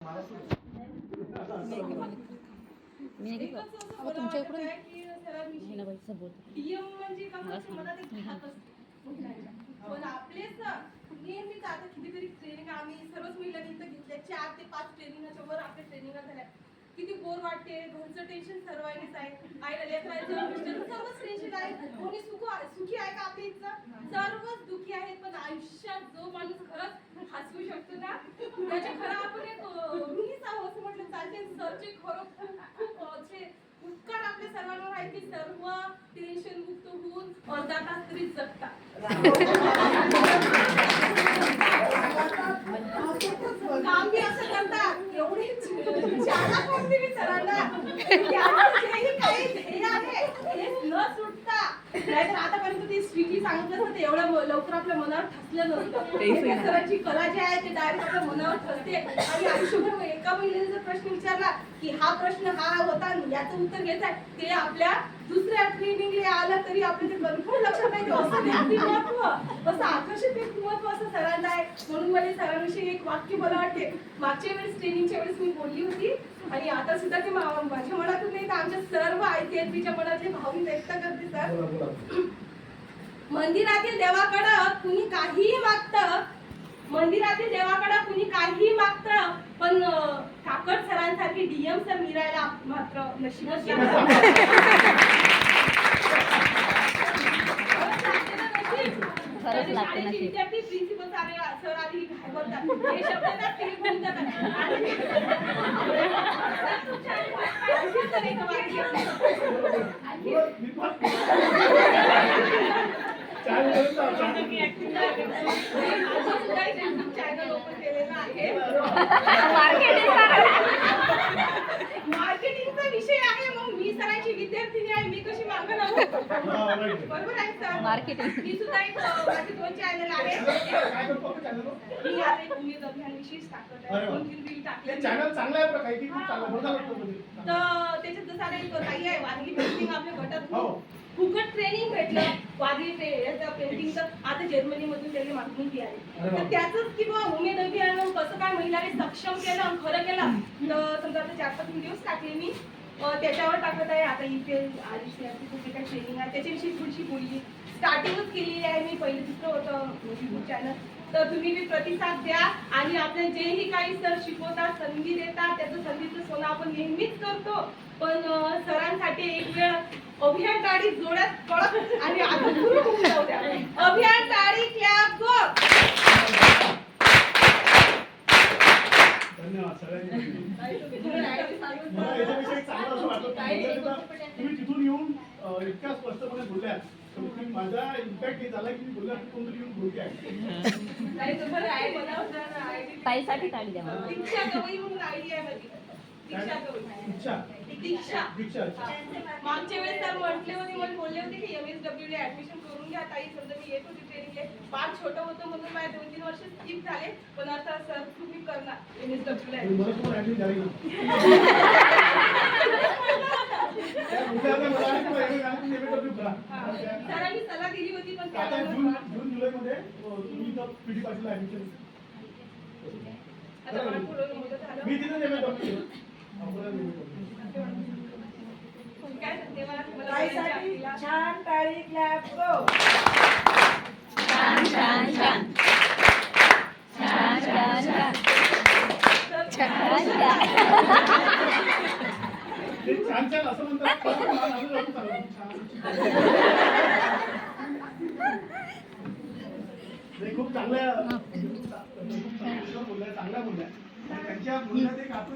मी नाही तुमच्या इकडून पण आपले नेहमीच आता कितीतरी ट्रेनिंग आम्ही सर्वच महिलांनी इथं घेतल्या 4 ते 5 ट्रेनिंगच्या वर आपल्या ट्रेनिंग झाल्या. किती बोर वाटते, घरचं टेन्शन सर्वांनीच आहे, आईला लेकरायचं मिस्टरचं सर्वच टेन्शन आहे. कोणी सुखी आहे का आपल्या इथं? सर्वच दुखी आहेत. पण आयुष्यात जो माणूस खरंच हसवू शकतो ना त्याच्या खरं आपण एक ऋणीच आहोत असं म्हटलं चालते. सरचे खरं खूप असे उपकार आपल्या सर्वांवर आहे की सर्व टेन्शन मुक्त होऊन अर्धा तास तरी जगतात. काम बी असं करतात एवढे ज्याला कोण बी सरांना काही ध्येय आहे हे न सुटता. नाहीतर आतापर्यंत ते स्ट्रिक्टली सांगितलं असतं ते एवढं लवकर आपल्या मनावर ठसलं नसतं. सरांची कला जी आहे ते डायरेक्ट आपल्या मनावर ठसते. आणि आयुष्यभर एका महिलेने जर प्रश्न विचारला की हा प्रश्न हा होता याचं उत्तर घ्यायचं आहे ते आपल्या दुसऱ्या ट्रेनिंगला आलं तरी आपल्या ते कन्फर्म लक्षात नाही. असं किती महत्व, असं आकर्षित एक महत्व असं सरांना आहे. म्हणून मला सरांविषयी एक वाक्य मला वाटते. मागच्या वेळेस ट्रेनिंगच्या वेळेस मी बोलली होती आणि आता सुद्धा ते माझ्या मनातून नाही तर आमच्या सर्व आयसीएसबीच्या मनातले भाव मी व्यक्त करते. सर, मंदिरातील देवाकडं कुणी काहीही मागतं, मंदिरातील देवाकडं कुणी काहीही मागतं, पण ठाकर सरांसारखी डीएम सर मिळायला मात्र नशीबच विद्यार्थी प्रिन्सिपल सर आधी घाबरतात. हे शब्द ना ते बोलून जातात. चॅनल ओपन केलेला आहे. मार्केटिंगचा विषय आहे. मग मी सरांची विद्यार्थिनी आहे, मी कशी मागणार आहोत? बरोबर आहे सर. मार्केटिंग मी सुद्धा एक माझे 2 चॅनल आहेत. मी आता एक उमेद अभियान विषयी टाकत आहे. 2-3 रील टाकले. चॅनल चांगला आहे बरं, काही खूप चांगला मोठा वाटतो मध्ये. तर त्याच्यात जसं आता एक ताई आहे वारली पेंटिंग आपल्या गटात फुकट ट्रेनिंग भेटलं वारली पेंटिंगचं. आता जर्मनीमधून त्याला मागणी आली. तर त्याचंच किंवा उमेद अभियान कसं काय महिलांनी सक्षम केलं खरं केलं. तर समजा आता 4-5 व्हिडिओज टाकले मी त्याच्यावर टाकत आहे. आता इथे आदिवासी जे काही ट्रेनिंग आहे त्याच्याविषयी थोडीशी बोलली. स्टार्टिंगच केलेली आहे मी. पहिलं दुसरं होतं युट्यूब चॅनल. तर तुम्ही बी प्रतिसाद द्या आणि आपल्या जेही काही सर शिकवतात संधी देतात त्याचं संधीचं सोनं आपण नेहमीच करतो. पण सरांसाठी एक वेळ अभियान टाळी जोड्यात पडत आणि आता सुरू होऊन जाऊ द्या. अभियान टाळी क्लॅप गो. धन्यवाद सगळ्यांनी. मला याच्याविषयी चांगलं असं वाटलं. तुम्ही तिथून येऊन इतक्या स्पष्टपणे बोलल्या. माझा इम्पॅक्ट हे झाला की मी बोलला की कोणतरी येऊन बोलते आहे. ताईसाठी टाळी द्या. दीक्षा गवई म्हणून आयडी आहे माझी. दीक्षा गवई. दीक्षा. मागच्या वेळेस सर म्हटले होते मला बोलले होते की MSW ला ऍडमिशन करून घ्या ताई. समजा मी येत होती ट्रेनिंगला फार छोटं होतं म्हणून माझे 2-3 वर्ष स्किप झाले. पण आता सर तुम्ही करणार MSW ला सरांनी सल्ला दिली होती. पण जून जुलै मध्ये तुम्ही पीडी पाटीलला ऍडमिशन मी तिथे छान टाळी क्लॅप गो. छान छान छान छान छान छान छान छान असं म्हणतात. खूप चांगल्या बोलल्या, चांगल्या बोलल्या. त्यांच्या बोलण्यात एक